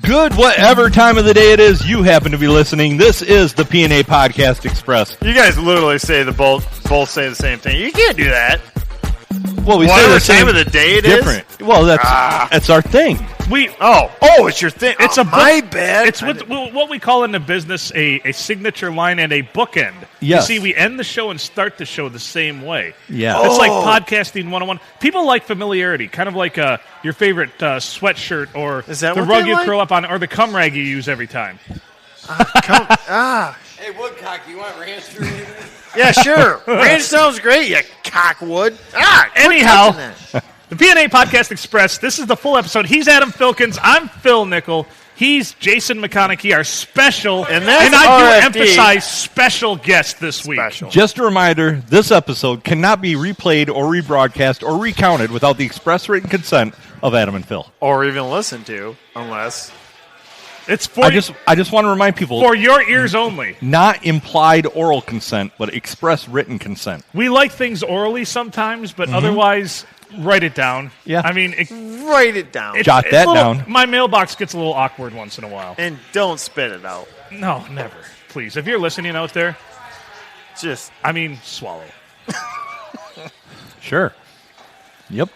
Good whatever time of the day it is you happen to be listening. This is the P&A Podcast Express. You guys literally say both say the same thing. You can't do that. Well, we say Whatever the same time of the day it is? different. Well, that's our thing. It's your thing. It's my bad. It's what we call in the business a signature line and a bookend. Yes. You see, we end the show and start the show the same way. Yeah. It's like podcasting 101. People like familiarity, kind of like your favorite sweatshirt or Is that the what rug they you like? curl up on or the cum rag you use every time. Hey, Woodcock, you want ranch or anything? Yeah, sure. Ranch sounds great, you cockwood. Anyhow, the P&A Podcast Express, this is the full episode. He's Adam Filkins. I'm Phil Nickel. He's Jason McConaughey, our special, And that's I do RFD. emphasize special guest this week. Special. Just a reminder, this episode cannot be replayed or rebroadcast or recounted without the express written consent of Adam and Phil. Or even listen to, unless... It's for I just want to remind people, for your ears only. not implied oral consent, but express written consent. We like things orally sometimes, but otherwise, write it down. Yeah. I mean, Write it down. Jot that down. My mailbox gets a little awkward once in a while. And don't spit it out. No, never. Please, if you're listening out there, Just... swallow. Sure. Yep.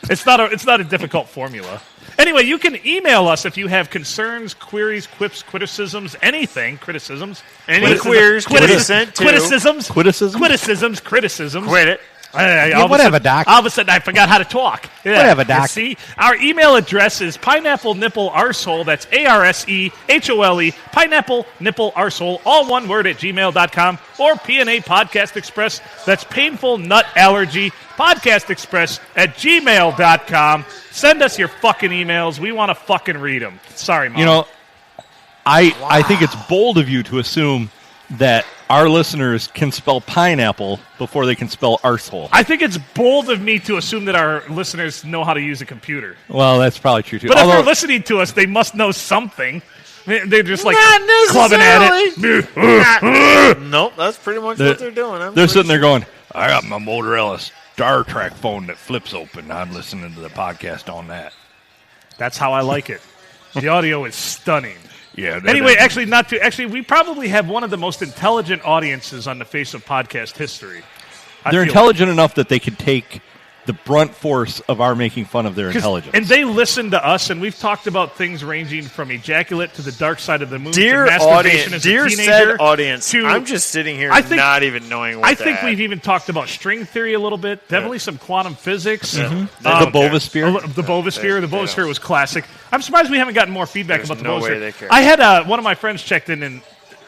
It's not a difficult formula. Anyway, you can email us if you have concerns, queries, quips, criticisms, anything. Criticisms. Any queers can be sent to... Criticisms. Criticism? Criticisms. Quit it. Whatever, Doc. All of a sudden, I forgot how to talk. Yeah. Whatever, Doc. See, our email address is pineapple nipple arsehole. That's ARSEHOLE. Pineapple nipple arsehole. All one word at gmail.com or PNA Podcast Express. That's painful nut allergy. Podcast Express at gmail.com. Send us your fucking emails. We want to fucking read them. Sorry, Mom. You know, I think it's bold of you to assume that our listeners can spell pineapple before they can spell arsehole. I think it's bold of me to assume that our listeners know how to use a computer. Well, that's probably true, too. But if Although, they're listening to us, they must know something. They're just like Not clubbing at it. Nope, that's pretty much what they're doing. they're sitting there going, I got my Motorola Star Trek phone that flips open. I'm listening to the podcast on that. That's how I like it. The audio is stunning. Yeah. Anyway, actually, we probably have one of the most intelligent audiences on the face of podcast history. they're intelligent enough that they could take the brunt force of our making fun of their 'Cause- intelligence. And they listen to us, and we've talked about things ranging from ejaculate to the dark side of the moon Dear to masturbation audience, as a dear teenager. said audience, to- I'm just sitting here I think- not even knowing what I think to we've add. even talked about string theory a little bit, definitely some quantum physics. the Okay. Bovosphere. The Bovosphere. The Bovosphere was classic. I'm surprised we haven't gotten more feedback There's about the no way Bovosphere. they care. I had one of my friends checked in, and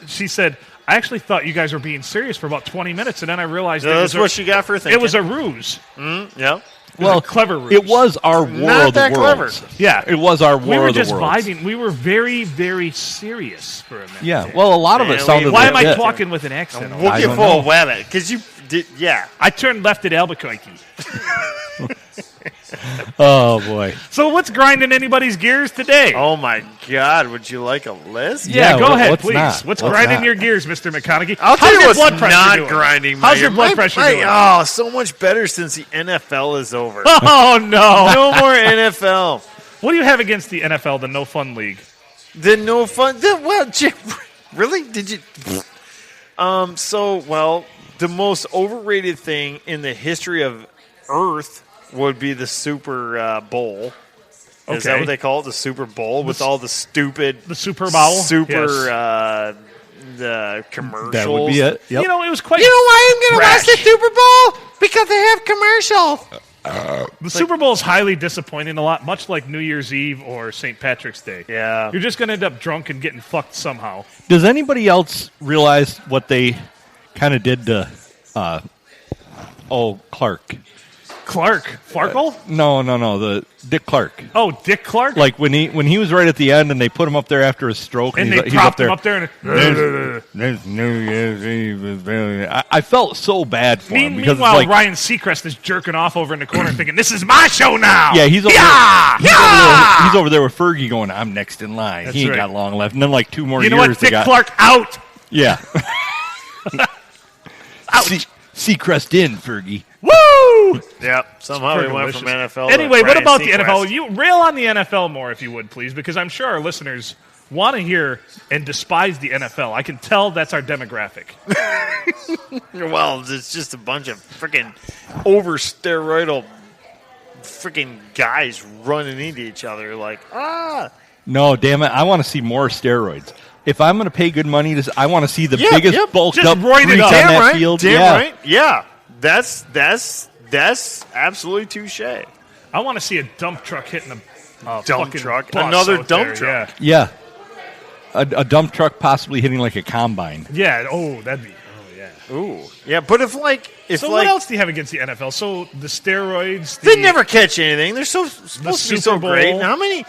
she said, I actually thought you guys were being serious for about 20 minutes, and then I realized That's what she got for thinking. it was a ruse. Yep. It was a clever ruse. It was our War Not of the that clever. Worlds. Yeah. It was our War We were of the just Worlds. vibing. We were very, very serious for a minute. Yeah, well, a lot of it Man, sounded Why like am I that. talking with an accent? We'll I get don't full know. of webbing because you did. Yeah. I turned left at Albuquerque. Oh, boy. So what's grinding anybody's gears today? Oh my God! Would you like a list? Yeah, go ahead, what's please. not? What's What's grinding not? your gears, Mr. McConaughey? I'll tell How's you your what's blood pressure not doing? grinding my How's your gears. blood pressure doing? Oh, so much better since the NFL is over. Oh, no. No more NFL. What do you have against the NFL, the no fun league? Then no fun. Jim, really? Did you? The most overrated thing in the history of Earth would be the Super Bowl. Is that Okay. what they call it? The Super Bowl with all the stupid, The Super Bowl? super the commercials. That would be it. Yep. You know, it was quite... You know why I'm going to watch Rash. the Super Bowl? Because they have commercials. The Super Bowl is highly disappointing a lot, much like New Year's Eve or St. Patrick's Day. Yeah. You're just going to end up drunk and getting fucked somehow. Does anybody else realize what they kind of did to, Clark? Clark. Farkle? No, the Dick Clark. Oh, Dick Clark? Like when he was right at the end and they put him up there after his stroke and he's, they he's propped up him up there. And There's New Year's Eve. I felt so bad for him because meanwhile, it's like, Ryan Seacrest is jerking off over in the corner thinking, this is my show now! yeah, he's over Yeah! he's over there with Fergie going, I'm next in line. That's he ain't right. got long left. And then like 2 more You years know what? they Dick got. Clark out! Yeah. Seacrest in, Fergie. Woo! Woo! Yep. Somehow we went from NFL. Anyway, to what about the Ryan NFL? Seacrest. You rail on the NFL more, if you would, please, because I'm sure our listeners want to hear and despise the NFL. I can tell that's our demographic. Well, it's just a bunch of freaking over steroidal freaking guys running into each other. Like, No, damn it. I want to see more steroids. If I'm going to pay good money, I want to see the biggest bulked Just up roid it freak up. on damn that right, field. damn Yeah. right. Yeah, that's absolutely touche. I want to see a dump truck hitting a Dump fucking truck, bus another out dump there, truck. Yeah. A dump truck possibly hitting like a combine. Yeah. Oh, that'd be. Oh, yeah. Ooh, yeah. But if So what else do you have against the NFL? So the steroids. they never catch anything. They're supposed to be Super so great. Bowl. And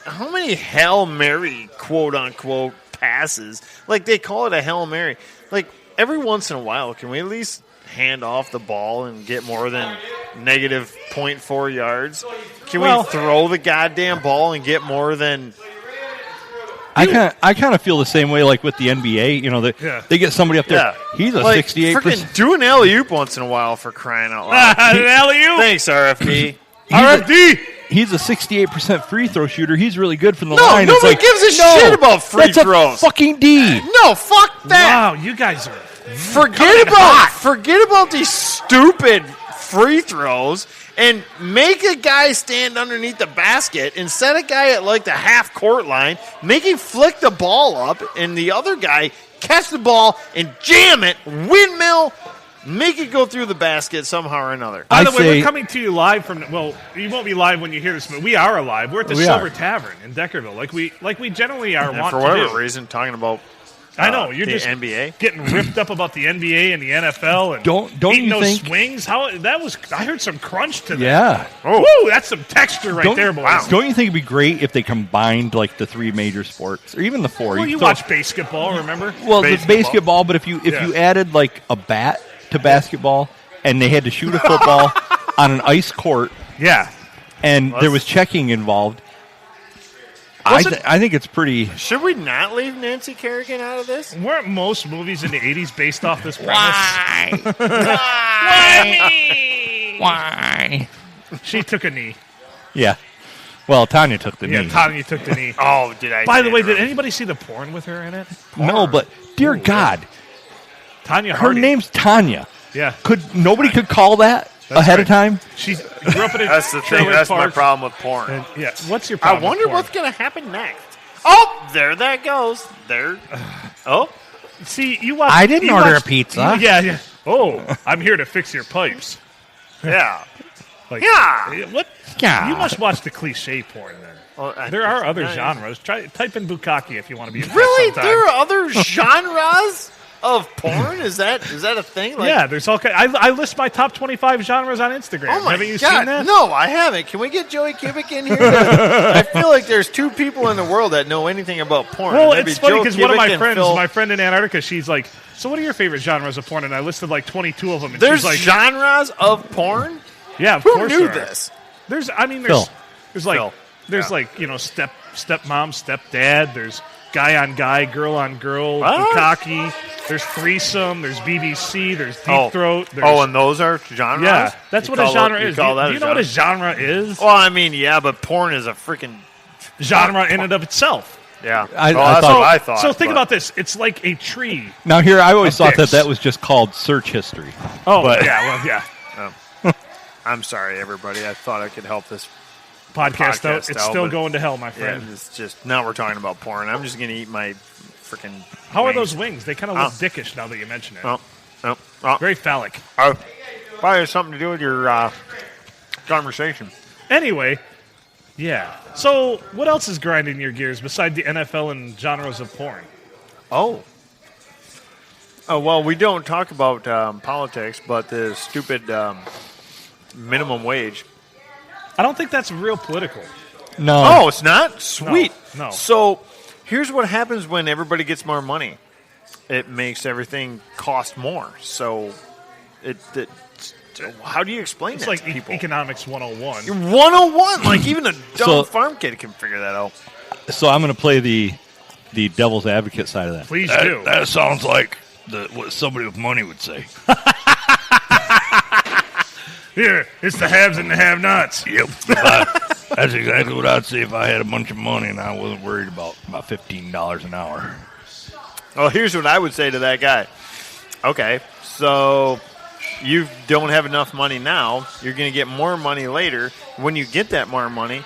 how many Hail Mary quote unquote passes? Like they call it a Hail Mary. Like every once in a while, can we at least hand off the ball and get more than negative 0.4 yards? Can Well- we throw the goddamn ball and get more than? I kind of feel the same way like with the NBA. You know, they get somebody up there. Yeah, He's a like, 68%. Freaking do an alley-oop once in a while for crying out loud. An alley-oop. Thanks, RFD. RFD. He's a 68% free throw shooter. He's really good from the No, line. It's nobody like, gives a no, shit about free that's throws. A fucking D. No, fuck that. Wow, you guys are. Forget about these stupid free throws and make a guy stand underneath the basket and set a guy at like the half court line, make him flick the ball up, and the other guy catch the ball and jam it, windmill, make it go through the basket somehow or another. By the way, say- we're coming to you live from. Well, you won't be live when you hear this, but we are alive. We're at the We Silver are. Tavern in Deckerville, like we generally are And wont for to whatever do. reason, talking about I know you're the just NBA. getting ripped up about the NBA and the NFL and Don't eating you those think- swings. How that was? I heard some crunch to that. Yeah. Woo, that's some texture right there, boys. Don't you think it'd be great if they combined like the three major sports or even the four? Well, you throw- watch basketball, remember? well the basketball. basketball, but if you Yeah. added like a bat to basketball and they had to shoot a football on an ice court Yeah. and there was checking involved, Wasn't- I think it's pretty. Should we not leave Nancy Kerrigan out of this? Weren't most movies in the 80s based off this premise? Why? She took a knee. Yeah. Well, Tanya took the Yeah, knee. Tanya took the knee. Oh, did I? By the say way, it did wrong? anybody see the porn with her in it? No, but dear God, Tanya her Harding. name's Tanya. Yeah. Nobody could call that ahead of time? She grew up in a That's the thing. trailer That's my park. problem with porn. And, yeah. What's your I problem? wonder with porn? what's going to happen next. Oh, there that goes. There. Oh, See, you watch. I didn't you order watch- a pizza. Yeah, yeah. Oh, I'm here to fix your pipes. yeah. Like, Yeah. What? Yeah. You must watch the cliche porn then. Well, There are other nice. genres. Type in bukkake if you want to be impressed Really? sometime. There are other genres of porn? Is that a thing? Like, Yeah, there's all kind. I list my top 25 genres on Instagram. Oh my Haven't you God. seen that? No, I haven't. Can we get Joey Kubik in here? I feel like there's two people in the world that know anything about porn. Well, Maybe it's funny Joe because one of Kubik my and friends, Phil- my friend in Antarctica, she's like, "So, what are your favorite genres of porn?" And I listed like 22 of them. And there's she's like, genres of porn. "Yeah, of Who course knew there are." this? There's, I mean, Phil. there's like, Phil. there's Yeah. like, you know, stepmom, stepdad. There's guy on guy, girl on girl, What? bukkake. There's threesome. There's BBC. There's deep Oh. throat. There's, Oh, and those are genres? yeah, that's You what a call genre that- is. You call Do that you know what a genre is? Well, I mean, yeah, but porn is a freaking Genre in and of itself. yeah. I that's thought- what I thought. So think but- about this. It's like a tree. Now here, I always thought dicks. that was just called search history. Oh, But- yeah, well, yeah. I'm sorry, everybody. I thought I could help this. Podcast out. Podcast It's out, still but- going to hell, my Yeah, friend. it's just now we're talking about porn. I'm just gonna eat my freaking. How are wings. those wings? They kind of look Oh. dickish now that you mention it. Oh, Very phallic. probably has something to do with your conversation. Anyway, yeah. So, what else is grinding your gears besides the NFL and genres of porn? Oh. Oh well, we don't talk about politics, but the stupid minimum wage. I don't think that's real political. No. Oh, it's not? Sweet. No. So here's what happens when everybody gets more money. It makes everything cost more. So how do you explain It's that like to people? economics 101. 101. Like even a dumb So- farm kid can figure that out. So I'm going to play the devil's advocate side of that. Please do. That sounds like what somebody with money would say. Here, it's the haves and the have-nots. Yep. That's exactly what I'd say if I had a bunch of money and I wasn't worried about $15 an hour. Well, here's what I would say to that guy. Okay, so you don't have enough money now. You're going to get more money later. When you get that more money,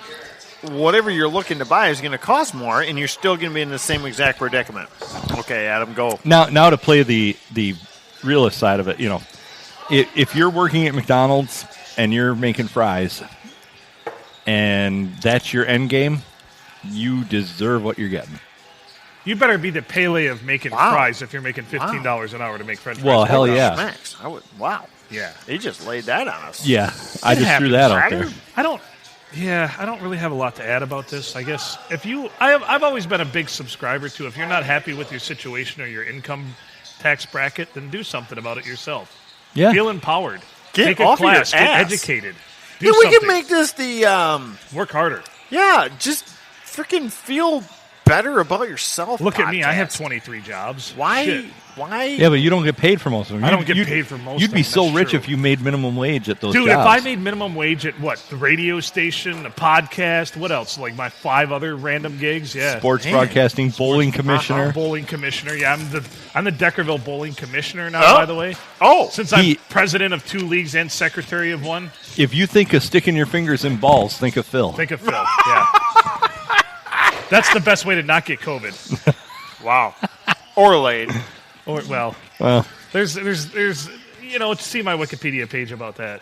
whatever you're looking to buy is going to cost more, and you're still going to be in the same exact predicament. Okay, Adam, go. Now to play the realist side of it, if you're working at McDonald's and you're making fries and that's your end game, you deserve what you're getting. You better be the Pele of making Wow. fries if you're making $15 an hour to make French fries. Well, hell yeah. Max, wow. Yeah. He just laid that on us. Yeah, I just threw that out there. I don't really have a lot to add about this. I guess I've always been a big subscriber to if you're not happy with your situation or your income tax bracket, then do something about it yourself. Yeah. Feel empowered. Get Take a off of your class. Get ass. educated. Do Dude, we something. can make this the, Work harder. just freaking feel better about yourself. Look at me. I have podcast. 23 jobs. Why? Shit. Why? Yeah, but you don't get paid for most of them. I don't get paid for most You'd of be them, so that's rich true. if you made minimum wage at those Dude, jobs. if I made minimum wage at the radio station, the podcast, what else? Like my 5 other random gigs, yeah. Sports broadcasting, bowling commissioner. Bowling commissioner, yeah. I'm the Deckerville bowling commissioner now, by the way. Oh, Since I'm president of 2 leagues and secretary of 1, If you think of sticking your fingers in balls, think of Phil. think of Phil. Yeah. That's the best way to not get COVID. wow. Or laid. Or Well, there's see my Wikipedia page about that.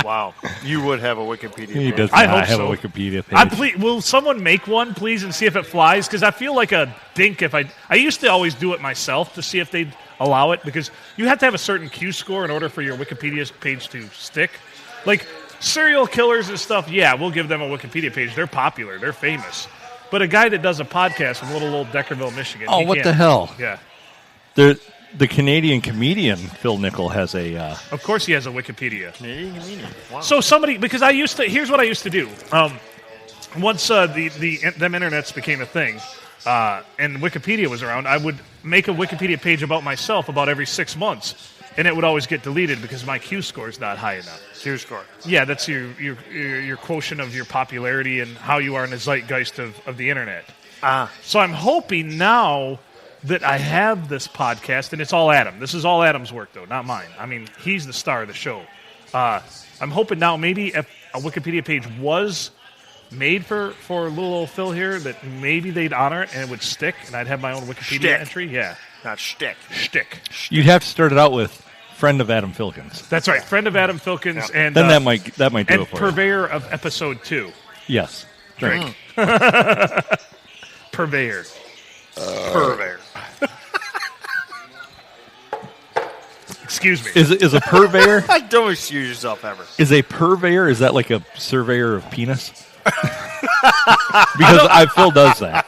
Wow. You would have a Wikipedia he page. does I not hope have so. a Wikipedia page. Will someone make one, please, and see if it flies? Because I feel like a dink if I used to always do it myself to see if they'd allow it, because you have to have a certain Q score in order for your Wikipedia page to stick. Like serial killers and stuff, yeah, we'll give them a Wikipedia page. They're popular. They're famous. But a guy that does a podcast from little old Deckerville, Michigan. Oh, he what can't. the hell? Yeah. The Canadian comedian Phil Nickel has a. Of course he has a Wikipedia. Wow. So because here's what I used to do. Once them internets became a thing, and Wikipedia was around, I would make a Wikipedia page about myself about every 6 months, and it would always get deleted because my Q score is not high enough. Q score. Yeah, that's your quotient of your popularity and how you are in the zeitgeist of the internet. So I'm hoping now that I have this podcast, and it's all Adam. This is all Adam's work, though, not mine. I mean, he's the star of the show. I'm hoping now maybe if a Wikipedia page was made for little old Phil here, that maybe they'd honor it and it would stick, and I'd have my own Wikipedia Shtick. entry. Yeah, Not shtick. shtick. You'd have to start it out with friend of Adam Filkins. That's right, friend of Adam Filkins, and Then that might do and it for you. purveyor of episode 2. Yes. Drink. Purveyor. Purveyor. Excuse me. Is a purveyor? Don't excuse yourself ever. Is a purveyor? Is that like a surveyor of penis? Because Phil does that.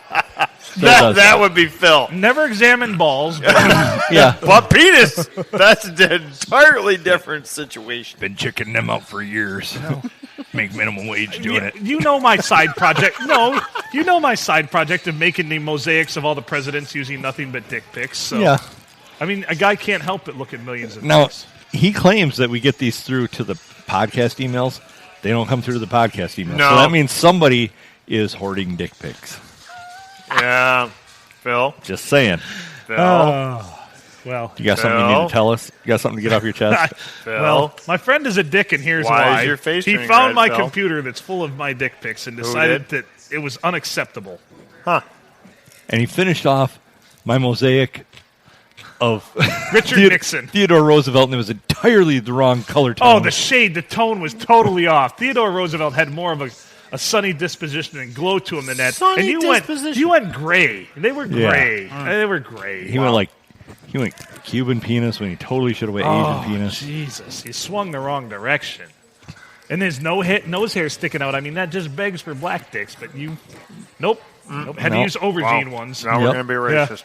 Phil does That would be Phil. Never examine balls. But Yeah. But penis, that's an entirely different situation. Been checking them out for years. Make minimum wage doing it. you know my side project. No, you know my side project of making the mosaics of all the presidents using nothing but dick pics. So, Yeah. I mean, a guy can't help but look at millions of Now, dicks. he claims that we get these through to the podcast emails. They don't come through to the podcast emails. No. So that means somebody is hoarding dick pics. Yeah. Phil. Just saying. Phil. Well, You got something you need to tell us? You got something to get off your chest? Phil. well, my friend is a dick, and here's Why why. is your face he turning found red, my Phil? computer that's full of my dick pics and decided did? that it was unacceptable. And he finished off my mosaic of Richard Nixon. Theodore Roosevelt, and it was entirely the wrong color tone. Oh, the shade, the tone was totally off. Theodore Roosevelt had more of a sunny disposition and glow to him than that. Sunny and you went gray. They were gray. They were gray. He went Cuban penis when he totally should have went Asian penis. Jesus, he swung the wrong direction. And there's no nose hair sticking out. I mean, that just begs for black dicks. But nope. Had to Nope. use aubergine ones. Now we're Yep. going to be racist.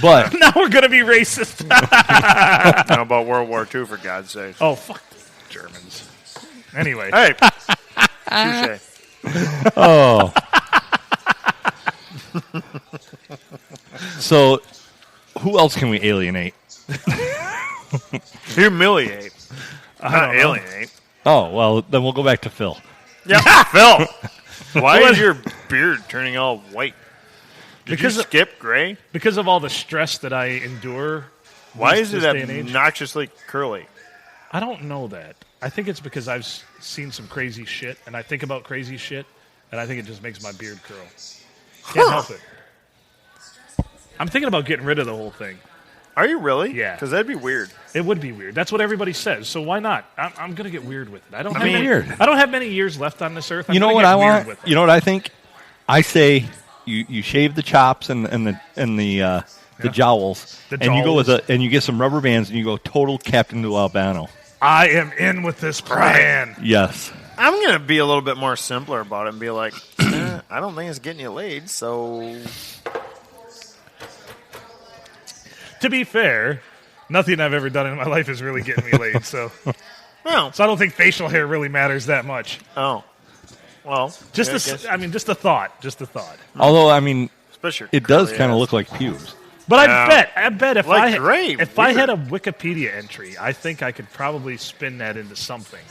But Now we're gonna be racist. How about World War II, for God's sake? Oh, fuck the Germans. Anyway, Hey. Touche. so who else can we alienate? Humiliate. Not alienate. Oh, well, then we'll go back to Phil. Yeah, Phil. Why is your beard turning all white? Did Because you of- skip gray? Because of all the stress that I endure. Why this is it day and age. obnoxiously curly? I don't know that. I think it's because I've seen some crazy shit, and I think about crazy shit, and I think it just makes my beard curl. Can't help it. I'm thinking about getting rid of the whole thing. Are you really? Yeah. Because that'd be weird. It would be weird. That's what everybody says. So why not? I'm going to get weird with it. I don't have many years left on this earth. I'm You know gonna what get I weird want? with it. You know what I think? I say you shave the chops and the jowls, The and you go with jowls. and you get some rubber bands and you go total Captain Lou Albano. I am in with this plan. Yes. I'm going to be a little bit more simpler about it and be like, I don't think it's getting you laid, so... To be fair, nothing I've ever done in my life is really getting me laid. So Well, I don't think facial hair really matters that much. oh. Well, Just yeah, I a, guess. I mean, just a thought. Just a thought. Although I mean, Especially it does curly kind of ass. look like pubes. But Yeah. I bet if Like I gray, if I weird. had a Wikipedia entry, I think I could probably spin that into something.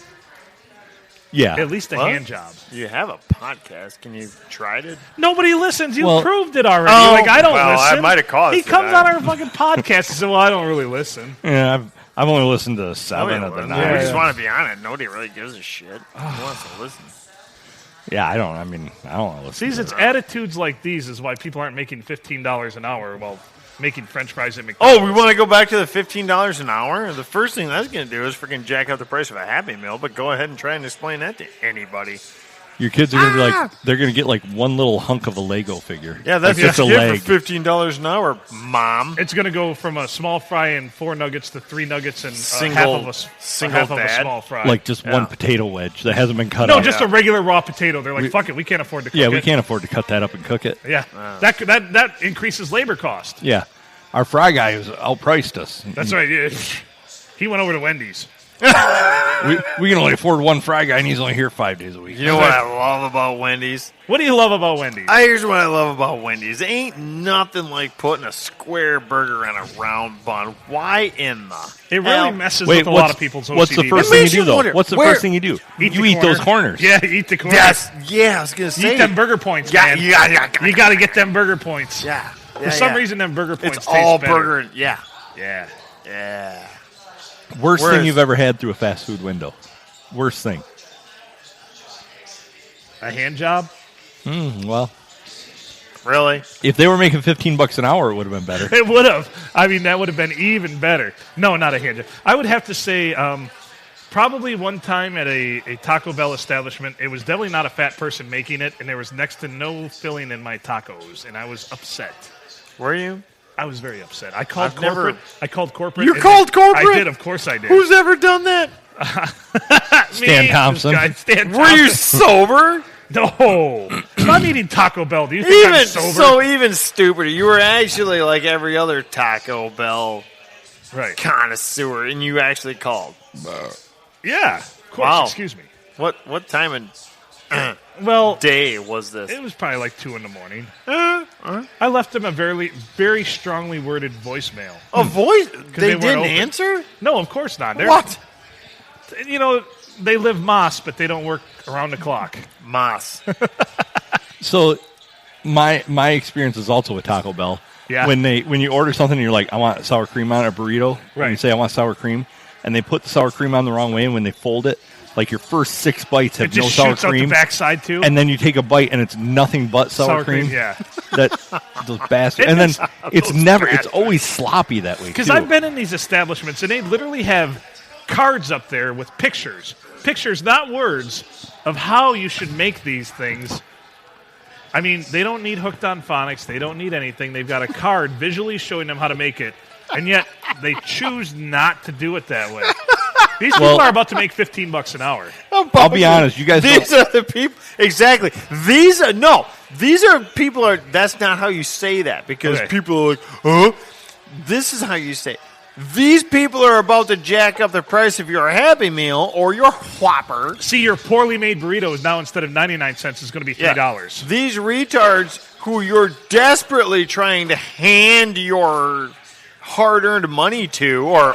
Yeah. At least a What? hand job. You have a podcast. Can you try it? Nobody listens. You Well- proved it already. Oh, Like I don't well, I listen. might have caused He it, comes I- on our fucking podcast and says, "Well, I don't really listen." Yeah, I've only listened to 7 Nobody of the listens. 9. We Yeah. just want to be on it. Nobody really gives a shit. Who wants to listen? Yeah, I don't want to listen. See, to it's it. attitudes like these is why people aren't making $15 an hour while making French fries at McDonald's. Oh, we want to go back to the $15 an hour? The first thing that's going to do is freaking jack up the price of a Happy Meal, but go ahead and try and explain that to anybody. Your kids are going to be like, they're going to get like one little hunk of a Lego figure. Yeah, that's like just a just leg. for $15 an hour, Mom. It's going to go from a small fry and 4 nuggets to 3 nuggets and Single- half of a single half of a bad. small fry. Like just Yeah. one potato wedge that hasn't been cut no, up. just a regular raw potato. They're like, fuck it, we can't afford to cook Yeah, it. we can't afford to cut that up and cook it. Yeah, that increases labor cost. Yeah. Our fry guy has outpriced us. That's right. Yeah. He went over to Wendy's. We can only afford one fry guy, and he's only here 5 days a week. You know what I love about Wendy's? What do you love about Wendy's? Here's what I love about Wendy's. Ain't nothing like putting a square burger on a round bun. Why in the it really hell? messes Wait, with a lot of people's OCD. what's the first It thing you makes do, you though? wonder, What's the where- first thing you do? Eat You the eat those corner. corners. Yeah, eat the corners. Yes, yeah, I was going to say. Eat them burger points, Yeah, man. yeah. You got to get them burger points. Yeah. For some reason, them burger points it's taste all better. burger. Yeah. Yeah. Yeah. Worst Whereas- thing you've ever had through a fast food window. Worst thing. A hand job? Well, Really? if they were making $15 an hour, it would have been better. It would have. I mean, that would have been even better. No, not a hand job. I would have to say probably one time at a Taco Bell establishment, it was definitely not a fat person making it, and there was next to no filling in my tacos, and I was upset. Were you? I was very upset. I called I've never- corporate. I called corporate. You and called corporate? I did. Of course I did. Who's ever done that? Stan Me, Thompson. this guy, Stan Were you Thompson. sober? No. If I'm eating Taco Bell, do you think I'm Even sober? even stupider. You were actually like every other Taco Bell Right. connoisseur, and you actually called. Yeah. Of course. Wow. Excuse me. What time of Well, day was this? it was probably like 2 a.m. I left them a very, very strongly worded voicemail. A voice? they They weren't didn't open. answer? No, of course not. They're, What? You know, they live Moss, but they don't work around the clock. Moss. So, my experience is also with Taco Bell. Yeah. When you order something and you're like, I want sour cream on a burrito, Right. and you say I want sour cream, and they put the sour cream on the wrong way, and when they fold it, like your first 6 bites have It just no sour shoots out the cream, backside, too. and then you take a bite and it's nothing but sour, cream. Yeah. That those bastards. And then is- it's those never. It's bastards. always sloppy that way. Because too. I've been in these establishments, and they literally have cards up there with pictures. Pictures, not words, of how you should make these things. I mean, they don't need Hooked on Phonics. They don't need anything. They've got a card visually showing them how to make it, and yet they choose not to do it that way. These people are about to make $15 an hour. I'll be honest. You guys. These Don't, are the people. Exactly. These are people. That's not how you say that because Okay. people are like, huh? This is how you say it. These people are about to jack up the price of your Happy Meal or your Whopper. See, your poorly made burritos now instead of 99 cents is going to be $3. These retards who you're desperately trying to hand your hard-earned money to or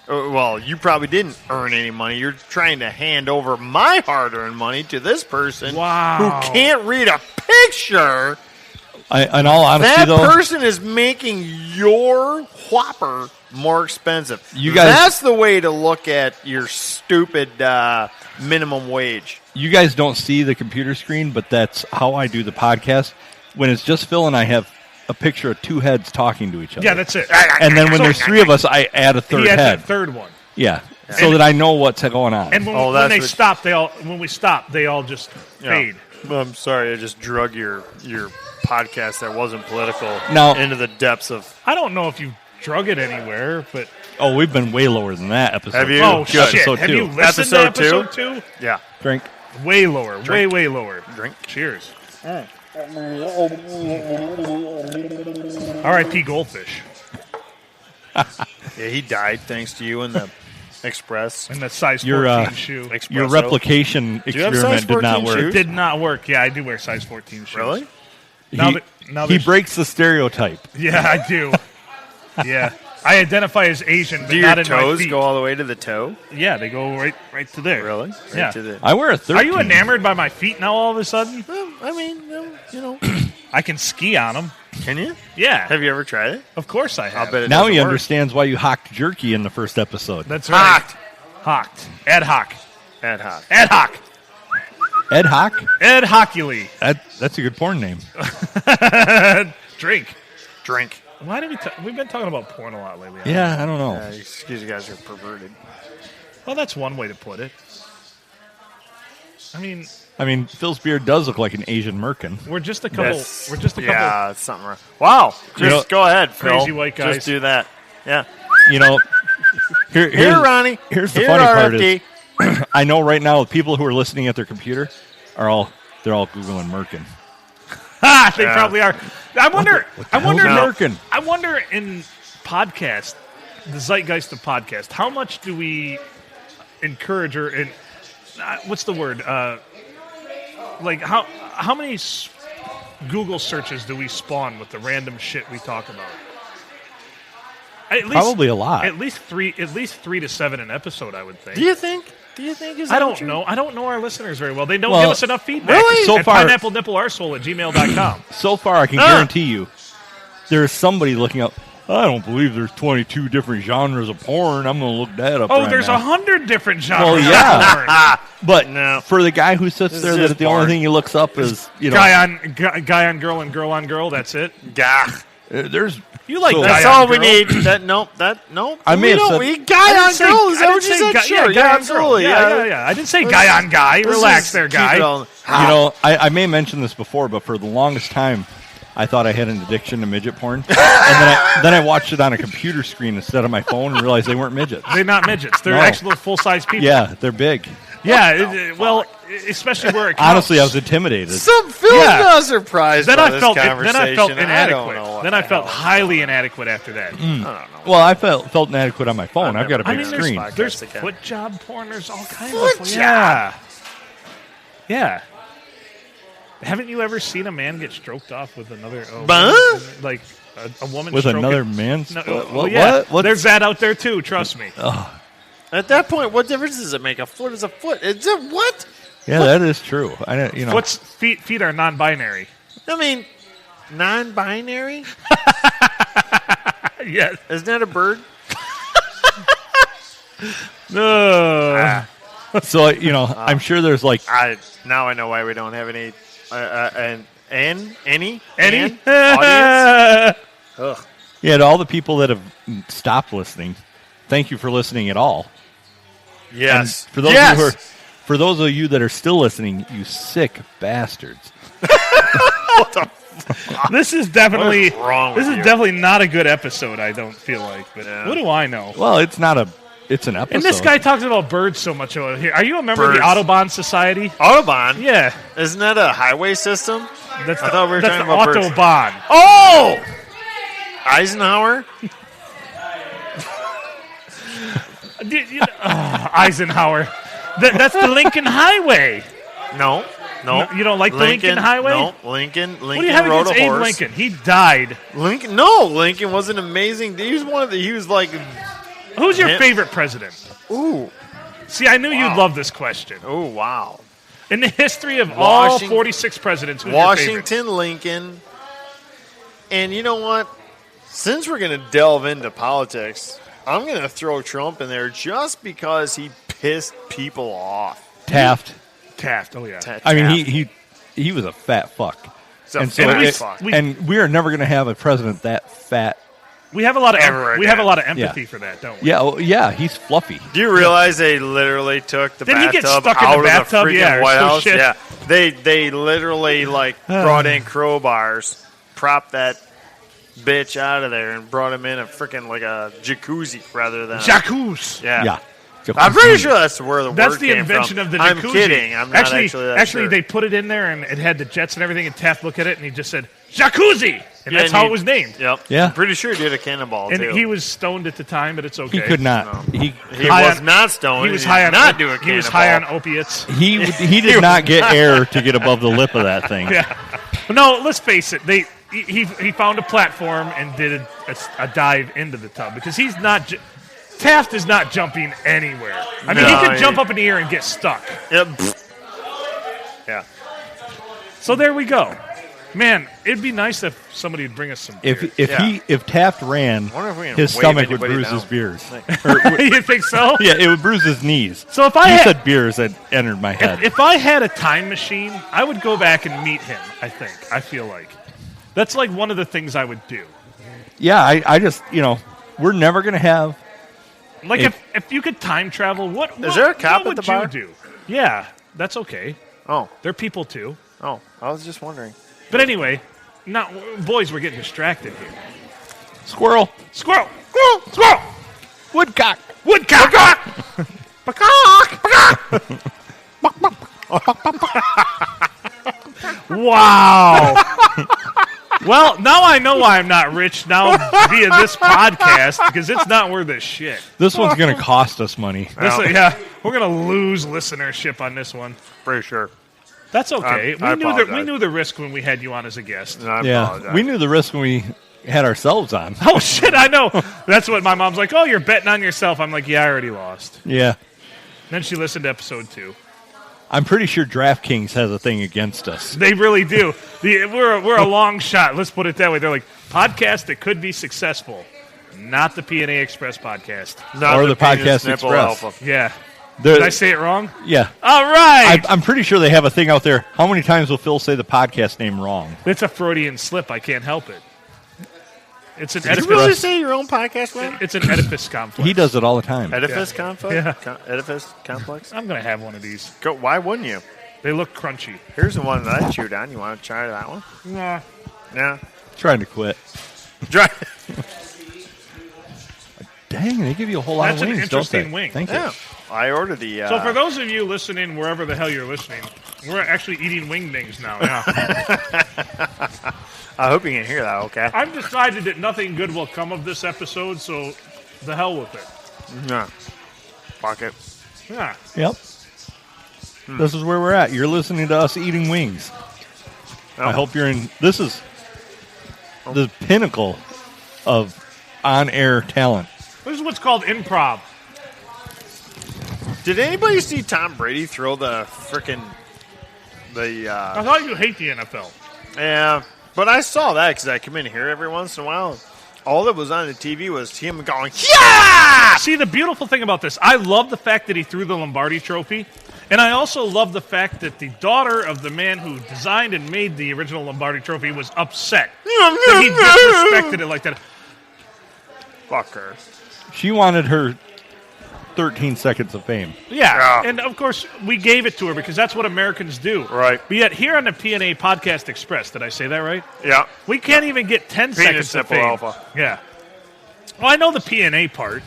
Well, you probably didn't earn any money. You're trying to hand over my hard-earned money to this person Wow. who can't read a picture. In all honesty, That though, person is making your Whopper more expensive. You guys- That's the way to look at your stupid minimum wage. you guys don't see the computer screen, but that's how I do the podcast. When it's just Phil and I have a picture of two heads talking to each other. Yeah, that's it. And then when there's three of us, I add a third He had head. that third one. Yeah, so that I know what's going on. And when, Oh, when that's they what- stop, when we stop, they all just fade. Well, I'm sorry, I just drug your podcast that wasn't political Now- into the depths of. I don't know if you drug it anywhere, but Oh, we've been way lower than that episode. Have you? oh Good. shit! Episode Have two. you listened to Episode two? episode 2? Yeah, Drink. Way lower, Drink. way lower. drink. Cheers. R.I.P. Goldfish Yeah, he died thanks to you in the Express. and that size Your, 14 shoe. Espresso. Your replication you have size experiment did not 14 work. shoes? Did not work. Yeah, I do wear size 14 shoes. Really? Now He, that- now he there's- breaks the stereotype. Yeah, I do. Yeah, I identify as Asian, but Do not your in my toes feet. go all the way to the toe? Yeah, they go right to there. Really? Right Yeah. to the- I wear a 13. Are you enamored by my feet now? All of a sudden, I mean, you know. I can ski on them. Can you? Yeah, Have you ever tried it? of course I have. I'll bet it Now doesn't he work. understands why you hocked jerky in the first episode. That's right. Hocked. Hocked. Ad hoc. Ad hoc. Ad hoc. Ed Hock? Ed Hockley. That's a good porn name. Drink. Drink. Why did we've been talking about porn a lot lately. Yeah, I don't know. Excuse you guys are perverted. Well, that's one way to put it. I mean, Phil's beard does look like an Asian merkin. we're just a couple. That's- We're just a couple. Yeah, it's something wrong. Wow. Just You know- go ahead, Phil. Crazy white guys. Just do that. Yeah. You know, here's, Here, Ronnie. here's the Here, funny part RFD. is, I know right now the people who are listening at their computer they're all Googling merkin. Ha! They Yeah. probably are. I wonder. I wonder. hell's a merkin? I wonder in podcast, the zeitgeist of podcast, how much do we encourage or in what's the word? Like how many Google searches do we spawn with the random shit we talk about? At least, Probably a lot. At least 3 to 7 an episode, I would think. Do you think? Is I that don't true? know. I don't know our listeners very well. They don't Well, give us enough feedback. really? So At far- pineapplenipplearsehole@gmail.com. So far, I can guarantee you there's somebody looking up. I don't believe there's 22 different genres of porn. I'm going to look that up. Oh, right there's now. 100 different genres. Well, of yeah. porn. But No. for the guy who sits This there, is that just the only porn. thing he looks up is guy on girl and girl on girl. That's it. Gah. there's You like So- guy That's on all we girl. need. Nope. I may we have don't. said- We guy on say- girl. Is I that didn't what you say said? guy- Sure. guy Yeah, on absolutely. girl. Yeah. I didn't say guy on guy. Let's Relax just there, keep guy. it on- You know, I may mention this before, but for the longest time, I thought I had an addiction to midget porn, and then I watched it on a computer screen instead of my phone and realized they weren't midgets. They're not midgets. They're No. actual full-size people. Yeah, they're big. Yeah. Well, especially where it counts. Honestly, I was intimidated. Phil's Yeah. not surprised Then by I this felt conversation. then I felt I don't inadequate. know what Then I the felt hell. highly inadequate after that. I don't know. Well, I felt inadequate on my phone. I've got a I big mean, screen. there's again. foot job porn. There's all kinds Foot of job? Yeah. Haven't you ever seen a man get stroked off with another? Huh? Like a woman With stroking- another man's No, foot? well, What? yeah. What? What's- There's that out there too. Trust me. At that point, what difference does it make? A foot is a foot. It's a what? Yeah, that is true. I don't, you know. What's feet are non-binary. I mean, non-binary. Yes. Isn't that a bird? No. So you know, I'm sure there's like Now I know why we don't have any any Any? audience. Ugh. yeah, to all the people that have stopped listening. Thank you for listening at all. Yes. And for those yes. who are, for those of you that are still listening, you sick bastards. This is definitely What is wrong with this is you? definitely not a good episode. I don't feel like, but Yeah. what do I know? Well, it's not a. It's an episode. And this guy talks about birds so much over here. Are you a member of the Birds. Audubon Society? Autobahn. Yeah, Isn't that a highway system? that's I thought we were that's talking the about birds. Autobahn. Oh, Eisenhower. Eisenhower. That's the Lincoln Highway. No. You don't like the Lincoln Highway? No, Lincoln. Lincoln What do you have rode against a Abe horse. Lincoln? He died. Lincoln. No, Lincoln was an amazing. He was like Who's your favorite president? Ooh. See, I knew you'd love this question. Oh, wow. In the history of all Washington- 46 presidents, who's your favorite? Washington, Lincoln. And you know what? Since we're going to delve into politics, I'm going to throw Trump in there just because he pissed people off. Taft. Taft. Oh, yeah. I mean, he was a fat fuck. And so And it- and we are never going to have a president that fat. We have a lot of Ever we have a again. lot of empathy for that, don't we? Yeah, yeah, he's fluffy. Do you realize they literally took the Didn't he get bathtub stuck in the out bathtub? of the freaking Yeah, or White some House? shit. Yeah, they literally brought in crowbars, propped that bitch out of there, and brought him in a freaking a jacuzzi rather than Jacuzzi. yeah. Yeah. I'm pretty sure that's where the That's word the came invention from. of the jacuzzi. I'm kidding. I'm not actually that Actually, sure. they put it in there, and it had the jets and everything, and Taft looked at it, and he just said, jacuzzi! And Yeah, that's and how he- it was named. Yep. Yeah. I'm pretty sure he did a cannonball And too. he was stoned at the time, but it's okay. He could not. He high was on- not stoned. He was did high on not do a He was high on cannonball. opiates. He did not get air to get above the lip of that thing. Yeah. No, let's face it. He found a platform and did a dive into the tub because he's not. Taft is not jumping anywhere. I mean, No, he could jump up in the air and get stuck. Yep. Yeah. So there we go. Man, it'd be nice if somebody would bring us some beer. If Taft ran, wonder if we can his wave stomach would anybody bruise down. his beers. You think so? Yeah, it would bruise his knees. So if I You had, said beers that entered my head. if I had a time machine, I would go back and meet him. I think. I feel like that's like one of the things I would do. Yeah, I just we're never gonna have. Like If- if you could time travel, what Is there a cop what at the would bar? you do? Yeah, that's okay. Oh. They're people too. Oh. I was just wondering. But anyway, not boys. We're getting distracted here. Squirrel. Squirrel, squirrel, squirrel, Woodcock. woodcock. Wow. Well, now I know why I'm not rich now via this podcast because it's not worth a shit. This one's gonna cost us money. Yeah, we're gonna lose listenership on this one. Pretty sure. That's okay. I We apologize. knew the risk when we had you on as a guest. I Yeah, apologize. we knew the risk when we had ourselves on. Oh shit, I know. That's what my mom's like. Oh, you're betting on yourself. I'm like, yeah, I already lost. Yeah, Then she listened to episode 2. I'm pretty sure DraftKings has a thing against us. They really do. We're a long shot. Let's put it that way. They're like podcast that could be successful, not the PNA Express podcast. Not Or the penis Podcast nipple Express. alpha. Yeah. They're- Did I say it wrong? Yeah, All right. I'm pretty sure they have a thing out there. How many times will Phil say the podcast name wrong? It's a Freudian slip. I can't help it. It's an Did you edifice. really say your own podcast, man? It's an edifice complex. He does it all the time. Edifice complex? Yeah. Edifice complex? I'm gonna have one of these. Go, why wouldn't you? They look crunchy. Here's the one that I chewed on. You want to try that one? Nah. Yeah. Trying to quit. Try. Dang, they give you a whole lot That's of an wings, don't interesting they? wing. Thank you. Yeah. I ordered the. So for those of you listening, wherever the hell you're listening, we're actually eating wingdings now. Yeah. I hope you can hear that. Okay. I've decided that nothing good will come of this episode, so the hell with it. Yeah. Fuck it. Yeah. Yep. This is where we're at. You're listening to us eating wings. I hope you're in. This is the pinnacle of on-air talent. This is what's called improv. Did anybody see Tom Brady throw the frickin' I thought you hate the NFL. Yeah, but I saw that because I come in here every once in a while. All that was on the TV was him going, yeah! See, the beautiful thing about this, I love the fact that he threw the Lombardi trophy, and I also love the fact that the daughter of the man who designed and made the original Lombardi trophy was upset that he disrespected it like that. Fuck her. She wanted her 13 seconds of fame. Yeah, Yeah. and of course, we gave it to her because that's what Americans do. Right. But yet, here on the PNA Podcast Express, did I say that right? Yeah. We can't even get 10 seconds of nipple fame. alpha. Yeah. Well, I know the PNA part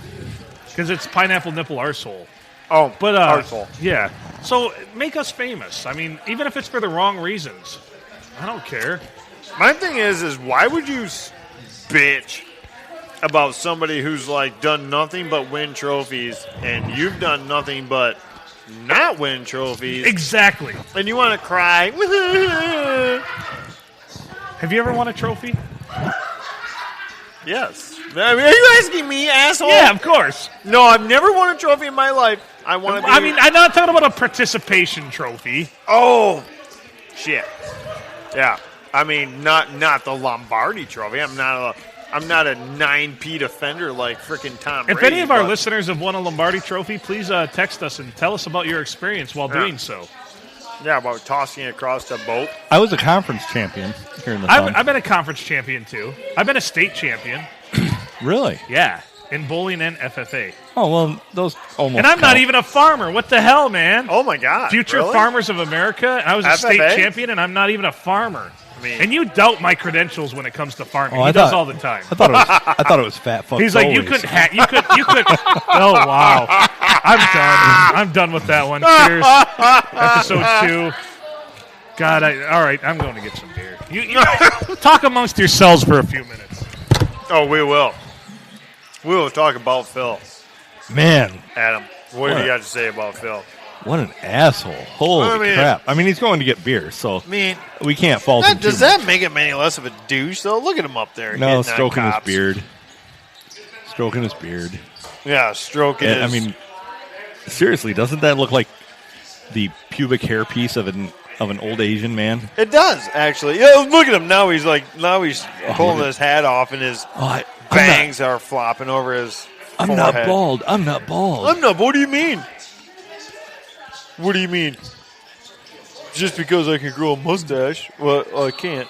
because it's pineapple nipple arsehole. Oh, But arsehole. yeah. So make us famous. I mean, even if it's for the wrong reasons, I don't care. My thing is why would you bitch about somebody who's like done nothing but win trophies, and you've done nothing but not win trophies, Exactly. and you want to cry? Have you ever won a trophy? Yes. I mean, are you asking me, asshole? Yeah, of course. No, I've never won a trophy in my life. I want to be. I mean, I'm not talking about a participation trophy. oh, shit. Yeah. I mean, not the Lombardi Trophy. I'm not a 9P defender like freaking Tom Brady. If any of our but- listeners have won a Lombardi Trophy, please text us and tell us about your experience while doing so. Yeah, about tossing it across the boat. I was a conference champion here in the Sun. I've been a conference champion, too. I've been a state champion. Really? Yeah, in bowling and FFA. Oh, well, those almost And I'm not count. even a farmer. What the hell, man? Oh, my God. Future really? Farmers of America. I was a state FFA? champion, and I'm not even a farmer. mean- and you doubt my credentials when it comes to farming. Oh, He I does thought- all the time. I thought it was fat fucks. He's like, you always. couldn't you could. Oh, wow. I'm done with that one. Cheers. Episode 2. God, all right, I'm going to get some beer. You talk amongst yourselves for a few minutes. Oh, we will. We will talk about Phil. Man, Adam, what do What? you got to say about Phil? what an asshole. Holy I mean- crap. I mean, he's going to get beer, so I mean, we can't fault him does too much. that make him any less of a douche, though? Look at him up there. No, hitting on stroking his cops. beard. Stroking his beard. Yeah, stroking And, I his... mean, seriously, doesn't that look like the pubic hair piece of an old Asian man? It does, actually. Yeah, look at him. Now he's pulling his hat off, and his bangs are flopping over his I'm forehead. not bald. I'm not bald. I'm not. What do you mean? What do you mean? Just because I can grow a mustache? Well, I can't.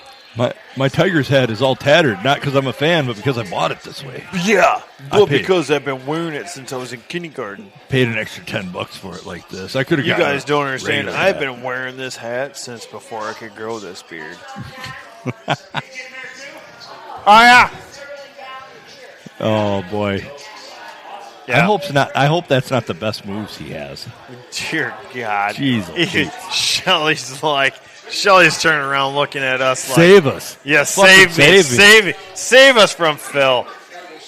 My tiger's head is all tattered, not because I'm a fan, but because I bought it this way. Yeah, I but paid- because I've been wearing it since I was in kindergarten. Paid an extra $10 for it like this. I could have. You guys don't understand. regular I've hat. been wearing this hat since before I could grow this beard. Oh, yeah. Oh boy. Yeah. I hope that's not the best moves he has. Dear God. Jesus. Shelly's turning around looking at us like, Save us. yeah, Fucking save me. Save us from Phil.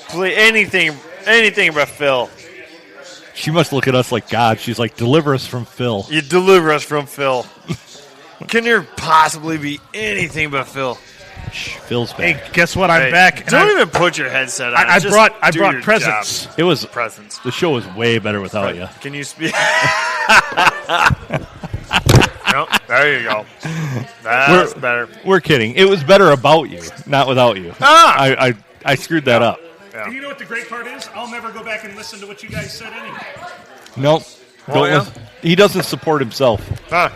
Please, anything but Phil. She must look at us like God. She's like, deliver us from Phil. You deliver us from Phil. Can there possibly be anything but Phil? Shh, Phil's Hey, back. guess what? I'm Hey, back. and Don't I- even put your headset on. I Just brought do your presents. job. It was Presents. the show was way better without you. Can you speak? Nope, there you go. That's better. We're kidding. It was better about you, not without you. Ah! I screwed that up. Yeah. You know what the great part is? I'll never go back and listen to what you guys said anyway. Nope. Don't yeah? listen. He doesn't support himself. Huh.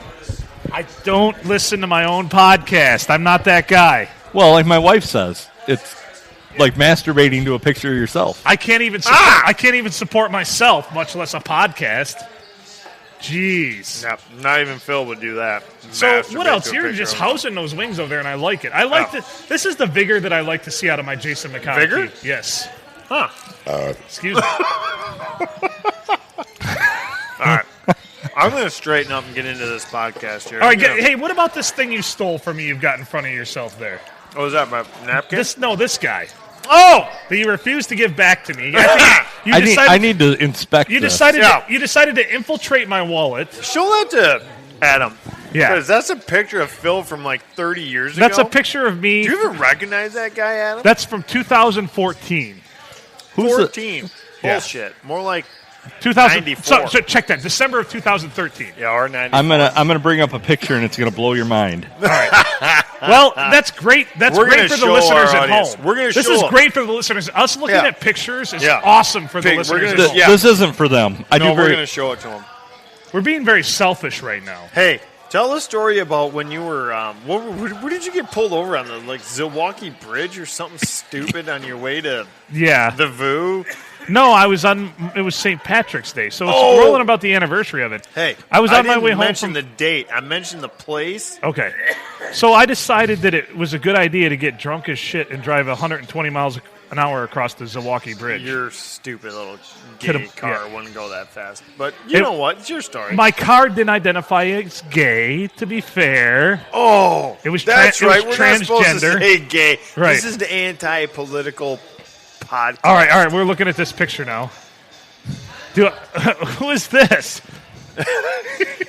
I don't listen to my own podcast. I'm not that guy. Well, like my wife says, it's like masturbating to a picture of yourself. I can't even support myself, much less a podcast. Jeez. Yep, not even Phil would do that. So Masturbate what else? to a You're picture just of him. housing those wings over there, and I like it. I like this is the vigor that I like to see out of my Jason McConnell. Vigor? Yes. Huh. Excuse me. All right. I'm going to straighten up and get into this podcast here. All right. I'm gonna- Hey, what about this thing you stole from me? You've got in front of yourself there. Oh, is that my napkin? This guy oh! that you refused to give back to me. I think I need to inspect You this. decided Yeah. you decided to infiltrate my wallet. Show that to Adam. Yeah. Because that's a picture of Phil from like 30 years ago. That's a picture of me. Do you even recognize that guy, Adam? That's from 2014. Who's the- 14. Yeah. Bullshit. More like 2000. 94. So check that. December of 2013. yeah, or 90. I'm gonna bring up a picture and it's gonna blow your mind. Well, that's great. That's We're great gonna for the show listeners our at audience. home. We're gonna This show is them. great for the listeners. Us looking Yeah. at pictures is Yeah. awesome for the We're listeners gonna- at home. yeah. This isn't for them. I no, do we're very. going to show it to him. We're being very selfish right now. Hey, tell the story about when you were. Where did you get pulled over on the Zilwaukee Bridge or something stupid on your way to Yeah. the VU? No, I was on. It was St. Patrick's Day, so it's Oh. rolling about the anniversary of it. Hey, I was on my didn't way home mention from. the date. I mentioned the place. Okay. So I decided that it was a good idea to get drunk as shit and drive 120 miles an hour across the Zilwaukee Bridge. Your stupid little gay Could've- car yeah. wouldn't go that fast. But you It- know what? It's your story. My car didn't identify as gay, to be fair. oh, It was that's tra- it right. was We're not supposed to transgender. say gay. Right. This is the anti-political podcast. All right, we're looking at this picture now. Who is this?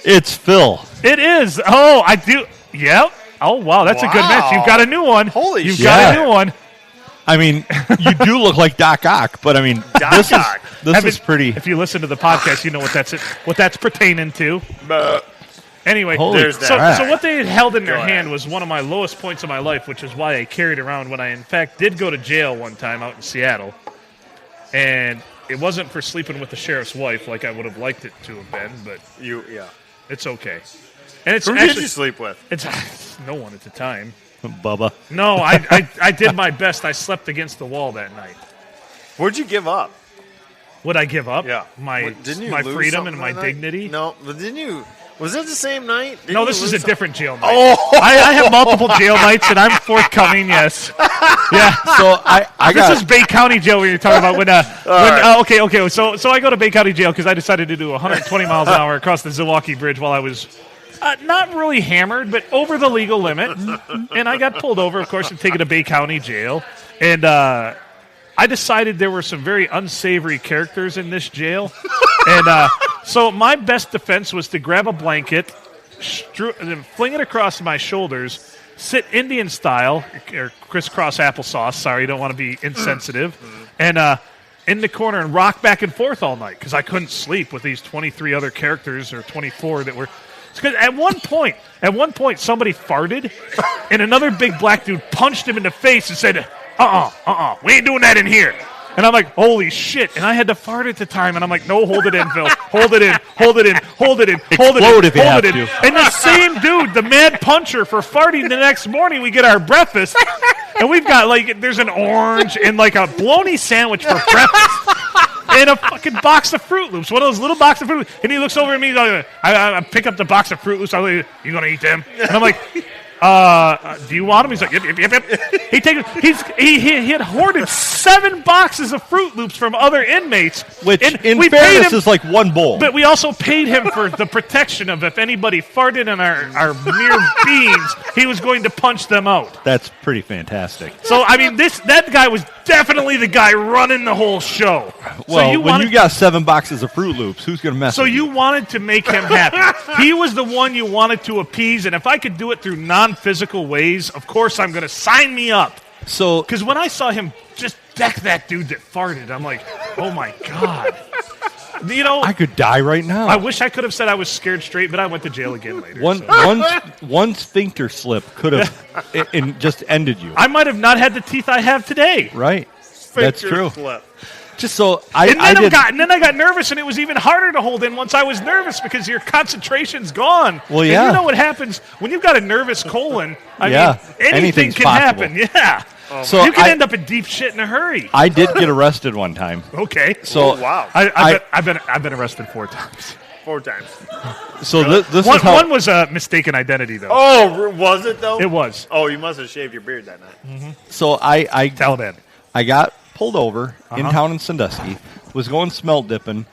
It's Phil. It is. Oh, I do. Yep. Oh, wow, that's a good match. You've got a new one. Holy You've shit. got Yeah. a new one. I mean, you do look like Doc Ock, but I mean, this is pretty. If you listen to the podcast, you know what that's pertaining to. Anyway, Holy so crap. what they had held in their hand was one of my lowest points of my life, which is why I carried around when I, in fact, did go to jail one time out in Seattle. And it wasn't for sleeping with the sheriff's wife like I would have liked it to have been, but it's okay. And it's Who actually, did you sleep with? It's no one at the time. Bubba. No, I did my best. I slept against the wall that night. What'd you give up? Would I give up? Yeah. My Didn't you my lose freedom something and my that night? dignity? No, but didn't you? Was it the same night? Didn't No, you this is lose a different jail night. Oh! I have multiple jail nights, and I'm forthcoming, yes. Yeah. So I This got is Bay County jail when you're talking about okay. So I go to Bay County jail because I decided to do 120 miles an hour across the Zilwaukee Bridge while I was not really hammered, but over the legal limit. And I got pulled over, of course, and taken to Bay County jail. And I decided there were some very unsavory characters in this jail. And so my best defense was to grab a blanket, and fling it across my shoulders, sit Indian style, or crisscross applesauce, sorry, don't want to be insensitive, and in the corner and rock back and forth all night because I couldn't sleep with these 23 other characters or 24 that were... Because at one point, somebody farted, and another big black dude punched him in the face and said, we ain't doing that in here. And I'm like, holy shit. And I had to fart at the time, and I'm like, no, hold it in, Phil. Hold it in. Explode if you have to. And the same dude, the mad puncher for farting the next morning, we get our breakfast, and we've got, there's an orange and, a bologna sandwich for breakfast. And a fucking box of Fruit Loops, one of those little boxes of Fruit Loops. And he looks over at me, I pick up the box of Fruit Loops. I'm like, you going to eat them? And I'm like, do you want them? He's like, yep. He had hoarded 7 boxes of Fruit Loops from other inmates. Which, and in we fairness, paid him, is like one bowl. But we also paid him for the protection of if anybody farted in our mere beans, he was going to punch them out. That's pretty fantastic. So, I mean, that guy was definitely the guy running the whole show. Well, when you got 7 boxes of Fruit Loops, who's going to mess So with you wanted to make him happy. He was the one you wanted to appease, and if I could do it through non-physical ways, of course I'm going to sign me up. So, Because when I saw him just deck that dude that farted, I'm like, oh my God. You know, I could die right now. I wish I could have said I was scared straight, but I went to jail again later. One sphincter slip could have just ended you. I might have not had the teeth I have today. Right. That's true. Slip. Just so And then I got nervous, and it was even harder to hold in once I was nervous because your concentration's gone. Well, And yeah. you know what happens when you've got a nervous colon? I Yeah. mean, anything Anything's can possible. happen. Yeah. So You can end up in deep shit in a hurry. I did get arrested one time. Okay. So Oh, wow. I've been arrested 4 times. 4 times. So this One, is how one was a mistaken identity, though. Oh, was it though? It was. Oh, you must have shaved your beard that night. So I Taliban. I got pulled over in town in Sandusky. Was going smelt dipping,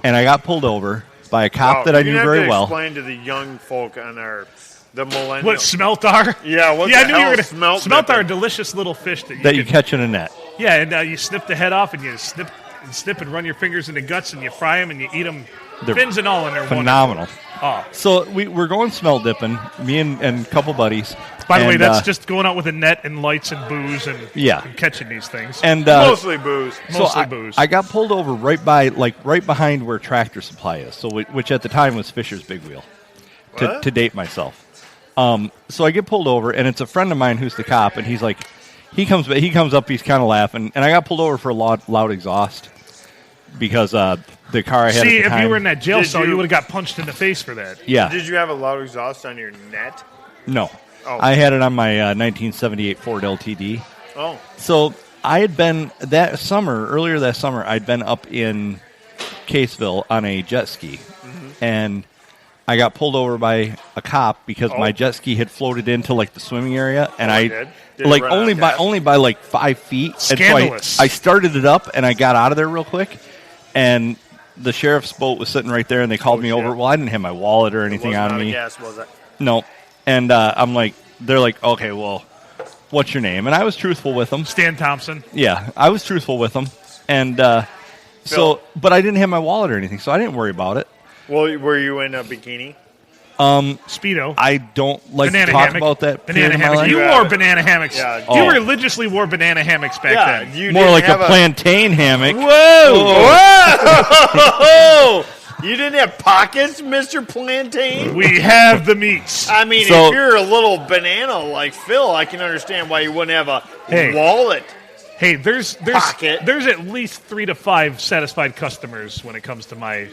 and I got pulled over by a cop that I knew very well. Explain to the young folk on the millennials. What, smeltar? Yeah, what Yeah, I the knew you hell were is going to. smelt Smeltar are dipping? delicious little fish that You could- catch in a net. Yeah, and you snip the head off, and you snip and run your fingers in the guts, and you fry them, and you eat them, They're fins and all, and they're Phenomenal. wonderful. Oh. So we're going smelt dipping, me and a couple buddies. By the way, And, that's just going out with a net and lights and booze and, Yeah. and catching these things. and Mostly booze. so mostly I, booze. I got pulled over right behind where Tractor Supply is. So which at the time was Fisher's Big Wheel. What? To date myself. So I get pulled over, and it's a friend of mine who's the cop, and he's like, he comes up, he's kind of laughing, and I got pulled over for loud exhaust because the car I had See, at the if time. you were in that jail Did cell, you you- would have got punched in the face for that. Yeah, Did you have a loud exhaust on your net? no, Oh. I had it on my 1978 Ford LTD. Oh. So I had been earlier that summer, I'd been up in Caseville on a jet ski, and I got pulled over by a cop because my jet ski had floated into the swimming area, and it I did? Did it run only out of by gas? only by 5 feet. And Scandalous. so I started it up, and I got out of there real quick, and the sheriff's boat was sitting right there, and they called me over. shit. Well, I didn't have my wallet or It anything wasn't on out of me. gas, was it? No, and I'm like, they're like, okay, well, what's your name? And I was truthful with them. Stan Thompson. Yeah, I was truthful with them, and but I didn't have my wallet or anything, so I didn't worry about it. Well, were you in a bikini? Speedo. I don't like banana to talk hammock. about that. Banana period of my hammock. life. You wore banana hammocks. Yeah. You Oh. religiously wore banana hammocks back then. you More didn't like a have plantain hammock. Whoa! You didn't have pockets, Mr. Plantain? We have the meats. I mean, So- if you're a little banana like Phil, I can understand why you wouldn't have a Hey. wallet. Hey, there's Pocket. there's at least 3 to 5 satisfied customers when it comes to my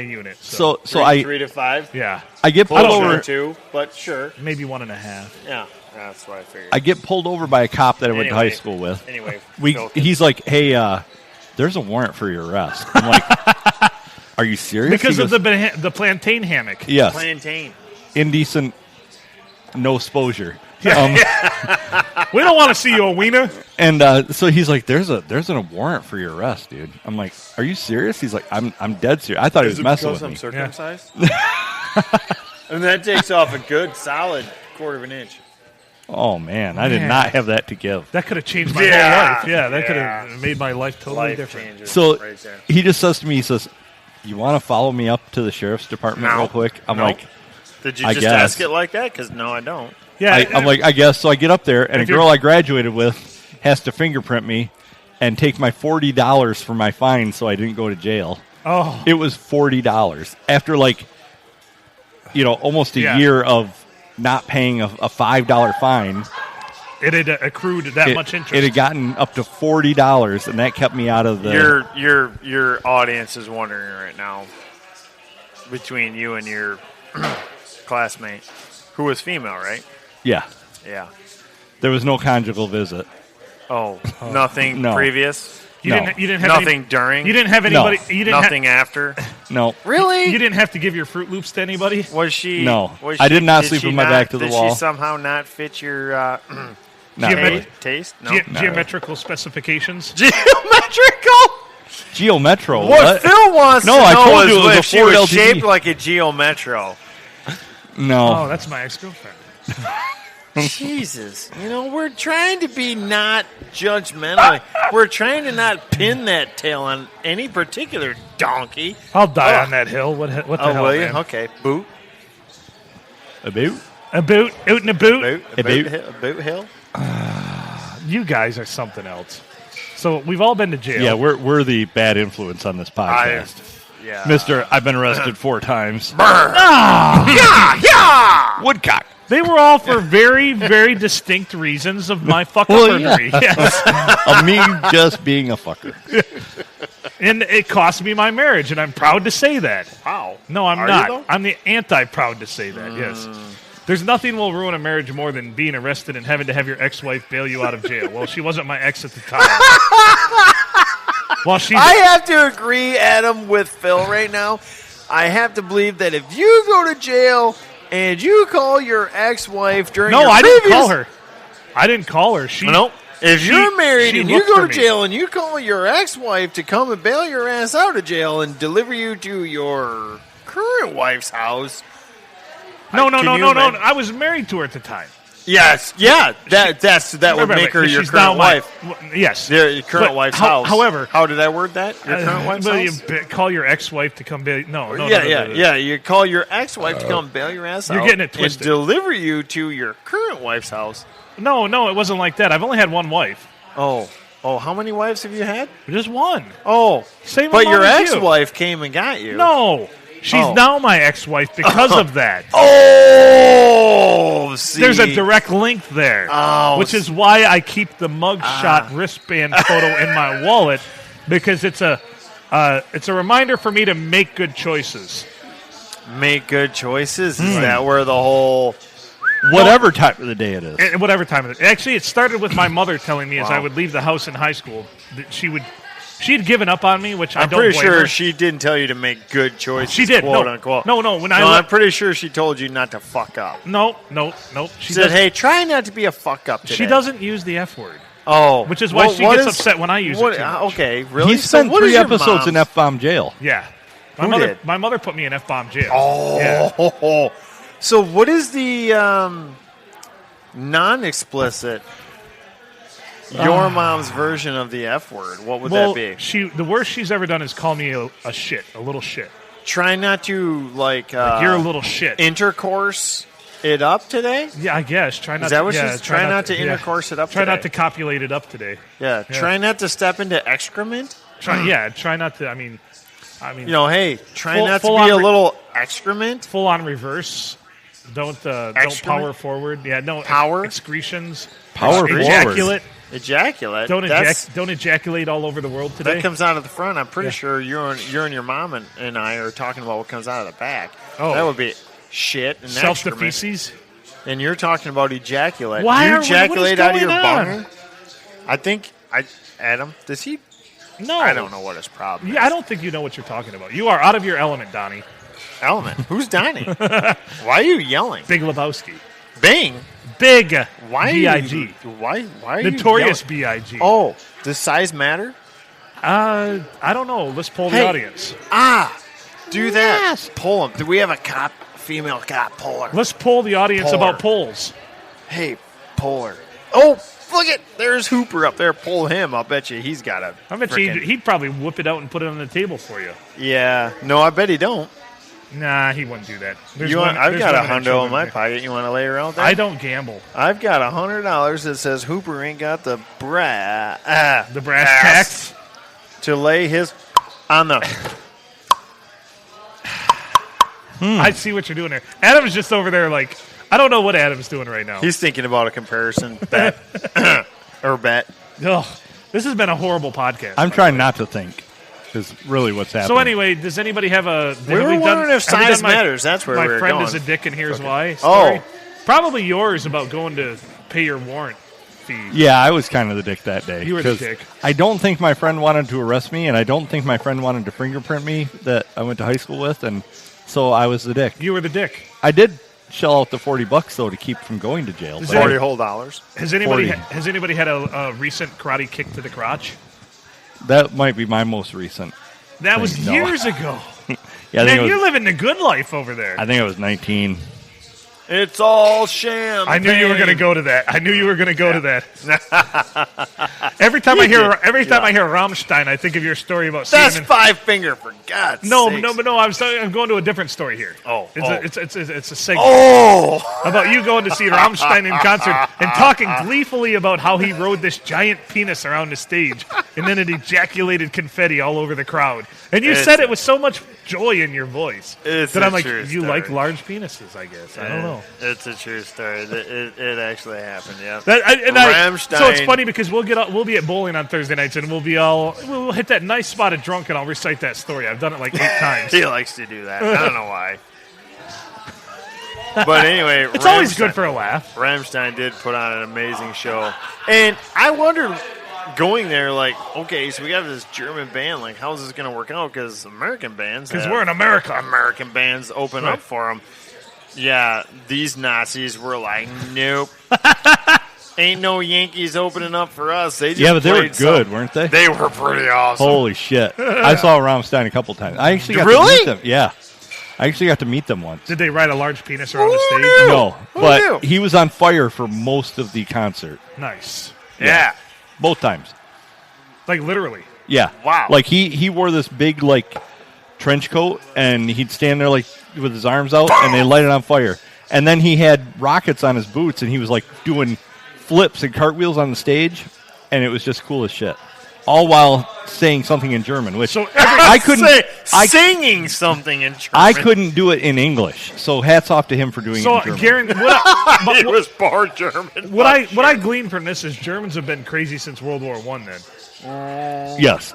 unit. So Three I to 5. yeah, get pulled Closer over. to, but sure. maybe 1.5. Yeah, that's what I figured. I get pulled over by a cop that I went to Anyway. high school with. Anyway, Phil, He's like, "Hey, there's a warrant for your arrest." I'm like, "Are you serious?" Because He of goes, the plantain hammock. yes, Plantain. indecent, no exposure. We don't want to see you, a wiener. And so he's like, "There's a warrant for your arrest, dude." I'm like, "Are you serious?" He's like, "I'm dead serious." I thought he was messing with I'm me. circumcised? And that takes off a good, solid quarter of an inch. Oh man, I did Man. not have that to give. That could have changed my Yeah. whole life. Yeah, that could Yeah. have made my life totally Life different. changer. So right there. he just says to me, he says, "You want to follow me up to the sheriff's department No. real quick?" I'm No. like, Did you I just guess. ask it like that? Because no, I don't. Yeah, I'm like, I guess. So I get up there, and a If you're- girl I graduated with has to fingerprint me and take my $40 for my fine so I didn't go to jail. oh, It was $40 after almost a Yeah. year of not paying a $5 fine. it had accrued that It, much interest. it had gotten up to $40, and that kept me out of the. Your audience is wondering right now, between you and your classmate, who was female, right? Yeah, Yeah. there was no conjugal visit. Oh, nothing No. previous. you no. didn't have Nothing any, during. You didn't have anybody. You didn't Nothing after. No, Really? You didn't have to give your Fruit Loops to anybody. Was she? No. Was I did not did sleep she with my not- back to the did wall. she somehow not fit your not Geomet- really. taste? No. Geometrical specifications. Geometrical. Geometro. What Phil wants No, to I know told is you it was if a she was 4LTD. shaped like a Geometro. No. Oh, that's my ex-girlfriend. Jesus. We're trying to be not judgmental. We're trying to not pin that tail on any particular donkey. I'll die Ugh. on that hill. What the Oh, hell, will you? man? Okay. Boot. About? A boot, out in a boot. Boot. A boot. A boot hill. You guys are something else. So we've all been to jail. Yeah, we're the bad influence on this podcast. Yeah. Mister, I've been arrested 4 times. Woodcock. They were all for very, very distinct reasons of my fuck-uppernery. Yes. Of me just being a fucker. And it cost me my marriage, and I'm proud to say that. Wow. No, I'm Are you, not. though? I'm the anti-proud to say that, yes. There's nothing will ruin a marriage more than being arrested and having to have your ex-wife bail you out of jail. Well, she wasn't my ex at the time. Well, I have to agree, Adam, with Phil right now. I have to believe that if you go to jail and you call your ex-wife during No, your I didn't previous- call her. I didn't call her. She No. If She- you're married she and you looked go for to me. jail and you call your ex-wife to come and bail your ass out of jail and deliver you to your current wife's house. No. Can you imagine? I was married to her at the time. Yes, yeah, that would make her your She's now current my- wife. Yes. Your current But wife's how- house. however- how did I word that? Your current wife's Will house. you call your ex-wife to come bail? No. Yeah. You call your ex-wife to come bail your ass You're out getting it and twisted. deliver you to your current wife's house. No, it wasn't like that. I've only had one wife. Oh, how many wives have you had? Just one. Oh, Same but amount your as you. ex-wife came and got you. No. She's Oh. now my ex-wife because of that. Oh, see. There's a direct link there, Oh, which is why I keep the mugshot wristband photo in my wallet, because it's a reminder for me to make good choices. Make good choices. Is that where the whole... Whatever time of the day it is. At whatever time of it. Actually, it started with my mother telling me as Wow. I would leave the house in high school that she had given up on me, which I I'm don't pretty blame sure her. she didn't tell you to make good choices. She did. Quote No. unquote. No. When I I'm pretty sure she told you not to fuck up. No. She said, "Hey, try not to be a fuck up today." She doesn't use the F word. Oh, Which is why she what gets is- upset when I use what- it too much. Okay, really? He spent what is 3 your episodes mom's- in F-bomb jail. Yeah. Who did? My mother put me in F-bomb jail. Oh, Yeah. So what is the non-explicit your mom's version of the F word? What would Well, that be? the worst she's ever done is call me a little shit. try not to You're a little shit. intercourse it up today. Yeah, I guess. Try not. Is that what yeah, she's try not to intercourse it up? Try today. not to copulate it up today. Yeah, try not to step into excrement. Try not to. I mean, hey, try not to full be on a little excrement. full on reverse. Don't power forward. Yeah, no Power? excretions. Power forward. Ejaculate. Ejaculate. Don't That's- don't ejaculate all over the world today. That comes out of the front. I'm pretty sure you and your mom and I are talking about what comes out of the back. Oh. That would be shit and Self excrement. feces. And you're talking about ejaculate. Why you are we- ejaculate what out is of your going on? boner? I think Adam, does he? No, I don't know what his problem is. Yeah, I don't think you know what you're talking about. You are out of your element, Donnie. Element. Who's Donnie? Why are you yelling? Big Lebowski. Bing. Big Why? B.I.G. Why are you Notorious yelling? B.I.G. Oh, does size matter? I don't know. Let's poll the Hey. audience. Do that. Pull him. Do we have a female cop? Pull her. Let's poll the audience Poll about her. polls. Hey, pull her. Oh, look it. There's Hooper up there. Pull him. I'll bet you he's got a. I bet he'd probably whip it out and put it on the table for you. Yeah. No, I bet he don't. Nah, he wouldn't do that. I've I've got $100 in my pocket. You want to lay around there? I don't gamble. I've got $100 that says Hooper ain't got the The brass tacks. to lay his on the. I see what you're doing there. Adam's just over there like, I don't know what Adam's doing right now. He's thinking about a comparison bet or bet. Ugh, this has been a horrible podcast. I'm trying not to think. Is really what's happening. So anyway, does anybody have a? We were wondering if size matters. That's where my we were friend going. is a dick, and here's why. Story. Oh. Probably yours about going to pay your warrant fee. Yeah, I was kind of the dick that day. You were the 'cause dick. I don't think my friend wanted to arrest me, and I don't think my friend wanted to fingerprint me that I went to high school with, and so I was the dick. You were the dick. I did shell out the $40 though to keep from going to jail. Is but there- $40 whole dollars. Has anybody 40. has anybody had a recent karate kick to the crotch? that might be my most recent. That was No. years ago. Yeah, I think, Man, it you're was, living the good life over there. I think I was 19. It's all sham. I knew you were going to go to that. I knew you were going to go to that. Every time I hear Rammstein, I think of your story about That's seeing him. Five Finger for God's sakes. No. I'm going to a different story here. Oh, it's a segment Oh, about you going to see Rammstein in concert and talking gleefully about how he rode this giant penis around the stage, and then it ejaculated confetti all over the crowd. And you It's- said it with so much joy in your voice It's that a I'm like, true you story. like large penises, I guess. I don't know. It's a true story. It actually happened. Yeah. So it's Rammstein. funny because we'll be at bowling on Thursday nights and we'll hit that nice spot of drunk and I'll recite that story. I've done it like 8 times. He likes to do that. I don't know why. But anyway, It's always good for a laugh. Rammstein did put on an amazing show, and I wondered going there, like, okay, so we got this German band, like, how's this going to work out? Because American bands, Because have we're in America. American bands open Right. up for them. Yeah, these Nazis were like, nope. Ain't no Yankees opening up for us. They just Yeah, but they were played good, some- weren't they? They were pretty awesome. Holy shit! I saw Rammstein a couple times. I actually got to Really? meet them. Yeah, I actually got to meet them once. Did they ride a large penis around the Who stage? knew? No, Who but knew? he was on fire for most of the concert. Nice. Yeah. Both times. Like literally. Yeah. Wow. Like he wore this big like trench coat and he'd stand there like with his arms out and they light it on fire. And then he had rockets on his boots and he was like doing flips and cartwheels on the stage and it was just cool as shit. All while saying something in German, which So I couldn't Singing something in German. I couldn't do it in English. So hats off to him for doing So it in German. Garen, It was bar German. what I glean from this is Germans have been crazy since World War I. Then, Yes.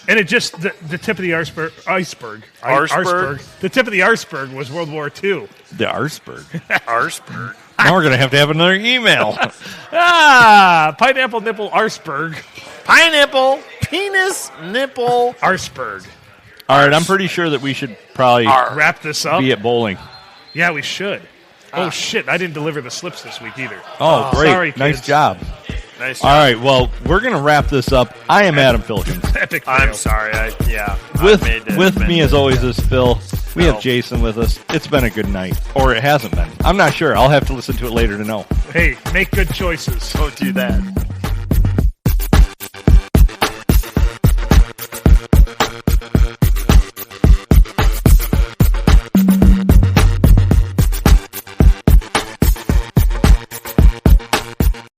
and it just the tip of the iceberg. Arsberg? The tip of the iceberg was World War II. The Arsberg. Arsberg. Now we're going to have another email. Pineapple nipple Arsberg. Pineapple, penis, nipple. Arsberg. All right, I'm pretty sure that we should probably Wrap this up. be at bowling. Yeah, we should. Oh shit! I didn't deliver the slips this week either. Oh, great. Sorry, nice kids. job. Nice. All right, well, we're going to wrap this up. I am Adam Filkins. Epic fail. I'm sorry. I With made this with me, as always, is Phil. We Phil. have Jason with us. It's been a good night. Or it hasn't been. I'm not sure. I'll have to listen to it later to know. Hey, make good choices. Don't do that.